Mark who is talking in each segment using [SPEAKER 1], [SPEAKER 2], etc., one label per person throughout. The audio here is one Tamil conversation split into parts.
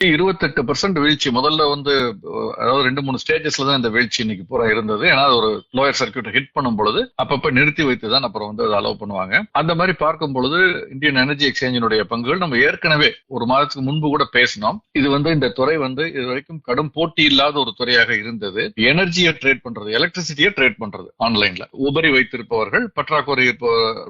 [SPEAKER 1] 28% வீழ்ச்சி முதல்ல வந்து, அதாவது 2-3 ஸ்டேஜஸ்ல தான் இந்த வீழ்ச்சி இன்னைக்கு பூரா இருந்தது. ஏன்னா ஒரு லோயர் சர்க்கியூட் ஹிட் பண்ணும் பொழுது அப்பப்ப நிறுத்தி வைத்து தான் அப்புறம் வந்து அதை அலோவ் பண்ணுவாங்க. அந்த மாதிரி பார்க்கும் பொழுது இந்தியன் எனர்ஜி எக்ஸ்சேஞ்சினுடைய பங்குகள் நம்ம ஏற்கனவே ஒரு மாதத்துக்கு முன்பு கூட பேசினோம். இது வந்து இந்த துறை வந்து இது வரைக்கும் கடும் போட்டி இல்லாத ஒரு துறையாக இருந்தது. எனர்ஜியை ட்ரேட் பண்றது, எலக்ட்ரிசிட்டியை ட்ரேட் பண்றது ஆன்லைன்ல உபரி வைத்திருப்பவர்கள் பற்றாக்குறை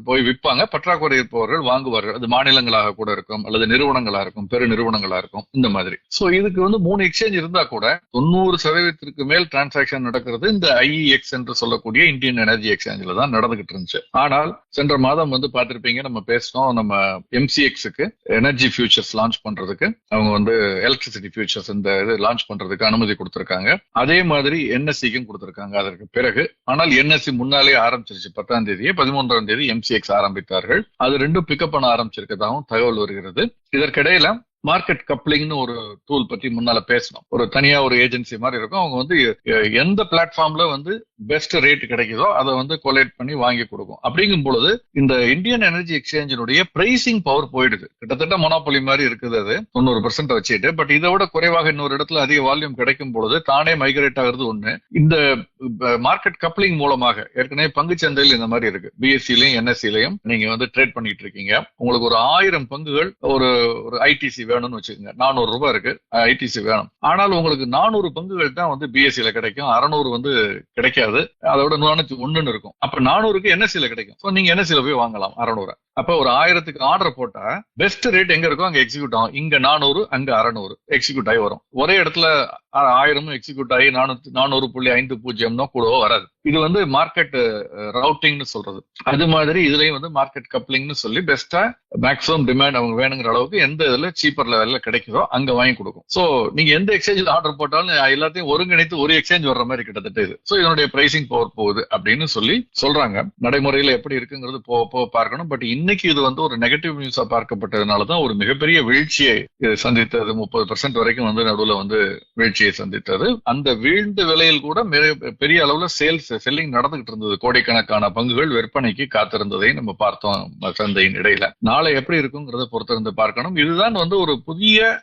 [SPEAKER 1] போய் விற்பாங்க, பற்றாக்குறை இருப்பவர்கள் வாங்குவார்கள். அது மாநிலங்களாக கூட இருக்கும் அல்லது நிறுவனங்களா இருக்கும், பெரு நிறுவனங்களா இருக்கும், இந்த மாதிரி. சோ இதுக்கு வந்து 3 எக்ஸ்சேஞ்ச் இருந்தா கூட 90% மேல் டிரான்சாக்சன் நடக்கிறது இந்த ஐஇஎக்ஸ் என்று சொல்லக்கூடிய இந்தியன் எனர்ஜி எக்ஸ்சேஞ்சில தான் நடந்துகிட்டு இருந்துச்சு. ஆனால் சென்ற மாதம் வந்து பார்த்திருப்பீங்க, நம்ம பேசணும், நம்ம எம்சிஎக்ஸுக்கு எனர்ஜி ஃபியூச்சர்ஸ் லான்ச் பண்றதுக்கு அவங்க வந்து எலக்ட்ரிசிட்டி ஃபியூச்சர்ஸ் இந்த இது லான்ச் பண்றதுக்கு அனுமதி கொடுத்திருக்காங்க. அதே மாதிரி என்எஸ்சிக்கும் கொடுத்திருக்காங்க அதற்கு பிறகு. ஆனால் என்எஸ்சி முன்னாலே ஆரம்பிச்சிருச்சு, 10ஆம் தேதியே 13ஆம் தேதி எம்சிஎக்ஸ் ஆரம்பித்தார்கள். அது ரெண்டும் பிக்கப் பண்ண ஆரம்பிச்சிருக்கதாகவும் தகவல் வருகிறது. இதற்கிடையில மார்க்கெட் கப்ளிங்னு ஒரு டூல் பற்றி முன்னால பேசணும். ஒரு தனியா ஒரு ஏஜென்சி மாதிரி இருக்கும். அவங்க வந்து எந்த பிளாட்ஃபார்ம்ல வந்து பெஸ்ட் ரேட் கிடைக்குதோ அதை வந்து கொலேட் பண்ணி வாங்கி கொடுக்கும். அப்படிங்கும் பொழுது இந்த இந்தியன் எனர்ஜி எக்ஸ்சேஞ்சினுடைய பிரைசிங் பவர் போயிடுது. கிட்டத்தட்ட மொனோபொலி மாதிரி இருக்குது அது 90% வச்சுட்டு. பட் இதை விட குறைவாக இன்னொரு இடத்துல அதிக வால்யூம் கிடைக்கும் பொழுது தானே மைக்ரேட் ஆகிறது ஒண்ணு. இந்த மார்க்கெட் கப்ளிங் மூலமாக ஏற்கனவே பங்கு சந்தையில் இந்த மாதிரி இருக்கு. பிஎஸ்சிலையும் என்எஸ்சிலையும் நீங்க வந்து ட்ரேட் பண்ணிட்டு இருக்கீங்க. உங்களுக்கு ஒரு 1000 பங்குகள் ஒரு ஐடிசி வேணும்னு வச்சுக்கோங்க. 400 ரூபாய் இருக்கு, ஐடிசி வேணும். ஆனால் உங்களுக்கு 400 பங்குகள் தான் வந்து பிஎஸ்சில கிடைக்கும், 600 வந்து கிடைக்காது. அதோட 401 இருக்கும். அப்ப 400க்கு என்எஸ்சில கிடைக்கும். நீங்க என்எஸ்சில போய் வாங்கலாம் 600. அப்ப ஒரு 1000க்கு ஆர்டர் போட்டா பெஸ்ட் ரேட் எங்க இருக்கோ அங்க எக்ஸிக்யூட் ஆகும். இங்க 400, அங்க 600 எக்ஸிக்யூட் ஆகி வரும். ஒரே இடத்துல 1000 எக்ஸிக்யூட் ஆகி 400.50 கூடவோ வராது. இது வந்து மார்க்கெட் ரவுட்டிங்னு சொல்றது. அது மாதிரி இதுலயும் வந்து மார்க்கெட் கப்ளிங்னு சொல்லி பெஸ்டா மேக்ஸிமம் டிமாண்ட் அவங்க வேணுங்கிற அளவுக்கு எந்த இதுல சீப்பர் லெவல்ல கிடைக்குதோ அங்க வாங்கி கொடுக்கும். சோ நீங்க எந்த எக்ஸ்சேஞ்சில் ஆர்டர் போட்டாலும் எல்லாத்தையும் ஒருங்கிணைத்து ஒரு எக்ஸ்சேஞ்ச் வர்ற மாதிரி கிட்டத்தட்ட இது. சோ இதனுடைய பிரைசிங் பவர் போகுது அப்படின்னு சொல்லி சொல்றாங்க. நடைமுறையில எப்படி இருக்குங்கிறது போக பார்க்கணும். பட் இன்னைக்கு இது வந்து ஒரு நெகட்டிவ் நியூஸா பார்க்கப்பட்டதுனாலதான் ஒரு மிகப்பெரிய வீழ்ச்சியை சந்தித்தது. 30% வரைக்கும் வந்து நடுவுல வந்து வீழ்ச்சியை சந்தித்தது. அந்த வீழ்ந்த விலையில் கூட பெரிய அளவுல செல்லிங் நடந்துகிட்டு இருந்தது. கோடிக்கணக்கான பங்குகள் விற்பனைக்கு காத்திருந்ததை நம்ம பார்த்தோம் சந்தையின் இடையில. நாளை எப்படி இருக்குங்கிறத பொறுத்திருந்து பார்க்கணும். இதுதான் வந்து ஒரு புதிய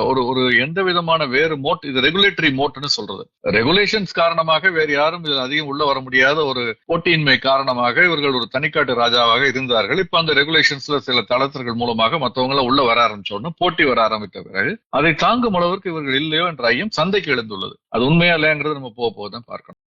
[SPEAKER 1] ஒரு எந்த விதமான வேறு மோட், இது ரெகுலேட்டரி மோட்னு சொல்றது. ரெகுலேஷன்ஸ் காரணமாக வேறு யாரும் இதில் அதிகம் உள்ள வர முடியாத ஒரு போட்டியின்மை காரணமாக இவர்கள் ஒரு தனிக்காட்டு ராஜாவாக இருந்தார்கள். இப்ப அந்த ரெகுலேஷன்ஸ்ல சில தளர்த்தல்கள் மூலமாக மற்றவங்கள உள்ள வர ஆரம்பிச்சோன்னு போட்டி வர ஆரம்பித்த பிறகு அதை தாங்கும் அளவிற்கு இவர்கள் இல்லையோ என்ற ஐயம் சந்தைக்கு எழுந்துள்ளது. அது உண்மையா இல்லையாங்கிறது நம்ம போக தான் பார்க்கணும்.